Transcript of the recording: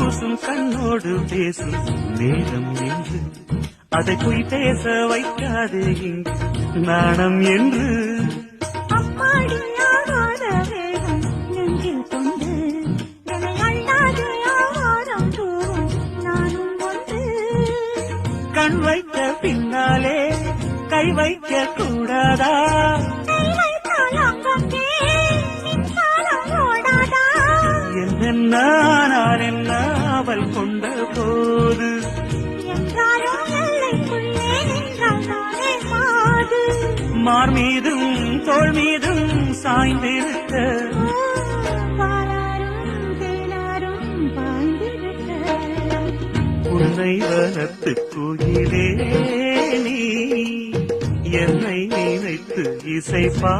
கூசும் கண்ணோடு பேசும் நேரம் என்று அதை போய் பேச வைக்காதே இங்கு நாணம் என்று கண் வைத்த பின்னாலே கை வைக்க கூடாதா என்ன நான் என்ன அவள் கொண்ட போது மார் மீதும் தோள் மீதும் சாய்ந்திருக்க உன்னை வளர்த்து குயிலே நீ என்னை நினைத்து இசைப்பா